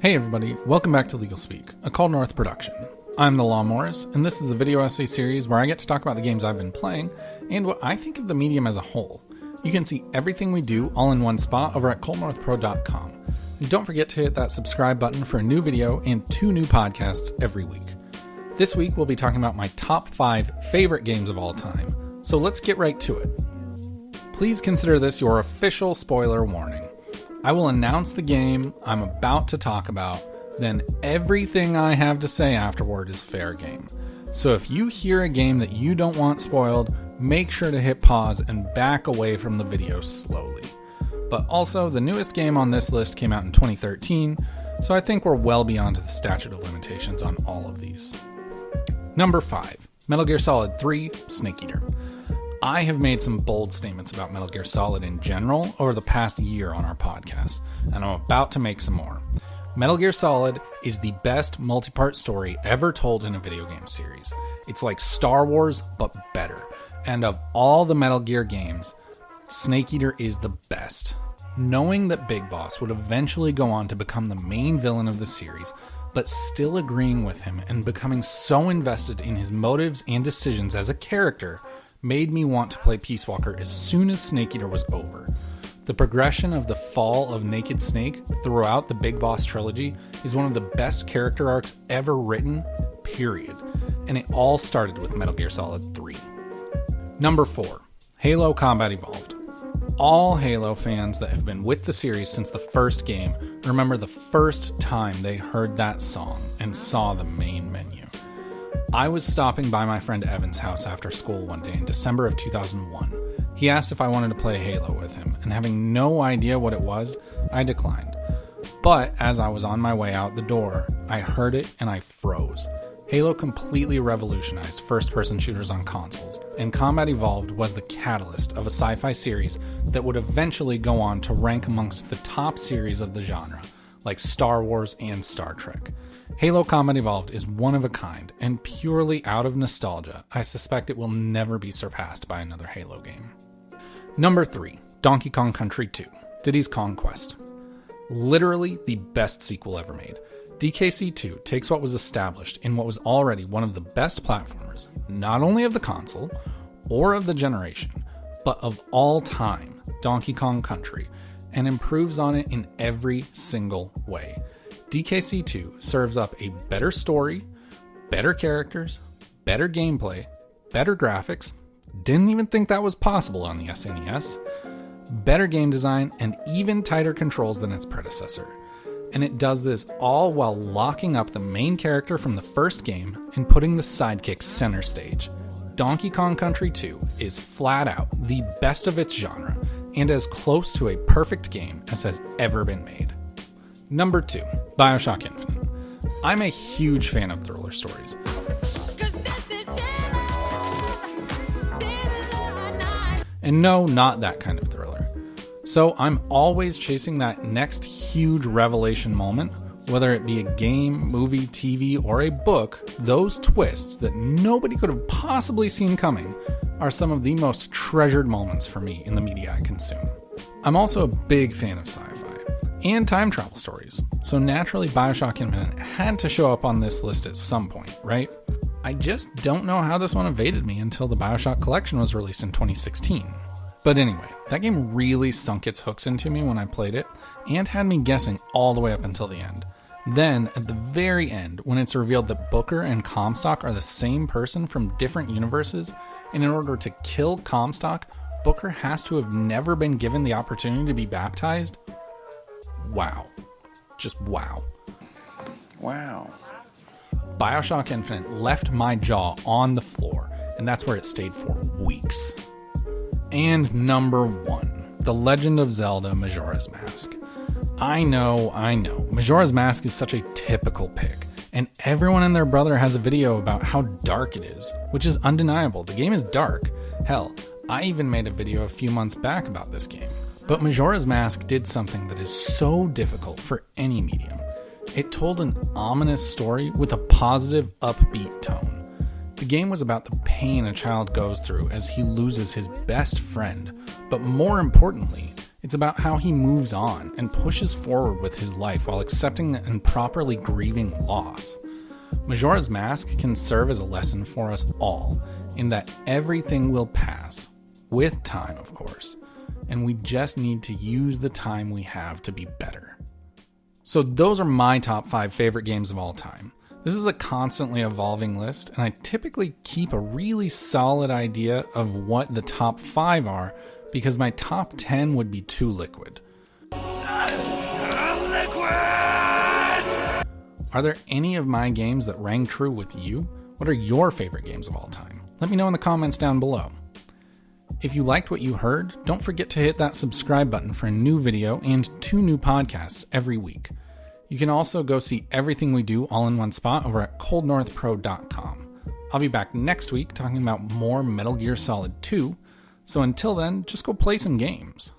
Hey everybody, welcome back to LegalSpeak, a Call North production. I'm the Law Morris, and this is the video essay series where I get to talk about the games I've been playing and what I think of the medium as a whole. You can see everything we do all in one spot over at callnorthpro.com. And don't forget to hit that subscribe button for a new video and 2 new podcasts every week. This week we'll be talking about my top 5 favorite games of all time, so let's get right to it. Please consider this your official spoiler warning. I will announce the game I'm about to talk about, then everything I have to say afterward is fair game. So if you hear a game that you don't want spoiled, make sure to hit pause and back away from the video slowly. But also, the newest game on this list came out in 2013, so I think we're well beyond the statute of limitations on all of these. Number 5, Metal Gear Solid 3, Snake Eater. I have made some bold statements about Metal Gear Solid in general over the past year on our podcast, and I'm about to make some more. Metal Gear Solid is the best multi-part story ever told in a video game series. It's like Star Wars, but better. And of all the Metal Gear games, Snake Eater is the best. Knowing that Big Boss would eventually go on to become the main villain of the series, but still agreeing with him and becoming so invested in his motives and decisions as a character made me want to play Peace Walker as soon as Snake Eater was over. The progression of the fall of Naked Snake throughout the Big Boss trilogy is one of the best character arcs ever written, period. And it all started with Metal Gear Solid 3. Number 4, Halo Combat Evolved. All Halo fans that have been with the series since the first game remember the first time they heard that song and saw the main menu. I was stopping by my friend Evan's house after school one day in December of 2001. He asked if I wanted to play Halo with him, and having no idea what it was, I declined. But as I was on my way out the door, I heard it and I froze. Halo completely revolutionized first-person shooters on consoles, and Combat Evolved was the catalyst of a sci-fi series that would eventually go on to rank amongst the top series of the genre, like Star Wars and Star Trek. Halo Combat Evolved is one of a kind, and purely out of nostalgia, I suspect it will never be surpassed by another Halo game. Number 3, Donkey Kong Country 2, Diddy's Kong Quest. Literally the best sequel ever made. DKC 2 takes what was established in what was already one of the best platformers, not only of the console, or of the generation, but of all time, Donkey Kong Country, and improves on it in every single way. DKC 2 serves up a better story, better characters, better gameplay, better graphics, didn't even think that was possible on the SNES, better game design, and even tighter controls than its predecessor. And it does this all while locking up the main character from the first game and putting the sidekick center stage. Donkey Kong Country 2 is flat out the best of its genre and as close to a perfect game as has ever been made. Number 2, BioShock Infinite. I'm a huge fan of thriller stories. And no, not that kind of thriller. So I'm always chasing that next huge revelation moment, whether it be a game, movie, TV, or a book. Those twists that nobody could have possibly seen coming are some of the most treasured moments for me in the media I consume. I'm also a big fan of sci-fi and time travel stories, so naturally BioShock Infinite had to show up on this list at some point, right? I just don't know how this one evaded me until the BioShock Collection was released in 2016. But anyway, that game really sunk its hooks into me when I played it, and had me guessing all the way up until the end. Then, at the very end, when it's revealed that Booker and Comstock are the same person from different universes, and in order to kill Comstock, Booker has to have never been given the opportunity to be baptized. Wow. Just wow. Wow. BioShock Infinite left my jaw on the floor, and that's where it stayed for weeks. And number 1, The Legend of Zelda Majora's Mask. I know, Majora's Mask is such a typical pick, and everyone and their brother has a video about how dark it is, which is undeniable. The game is dark. Hell, I even made a video a few months back about this game. But Majora's Mask did something that is so difficult for any medium. It told an ominous story with a positive, upbeat tone. The game was about the pain a child goes through as he loses his best friend, but more importantly, It's about how he moves on and pushes forward with his life while accepting and properly grieving loss. Majora's Mask can serve as a lesson for us all, in that everything will pass, with time of course, and we just need to use the time we have to be better. So those are my top 5 favorite games of all time. This is a constantly evolving list, and I typically keep a really solid idea of what the top 5 are, because my top 10 would be too liquid. Are there any of my games that rang true with you? What are your favorite games of all time? Let me know in the comments down below. If you liked what you heard, don't forget to hit that subscribe button for a new video and 2 new podcasts every week. You can also go see everything we do all in one spot over at coldnorthpro.com. I'll be back next week talking about more Metal Gear Solid 2, so until then, just go play some games.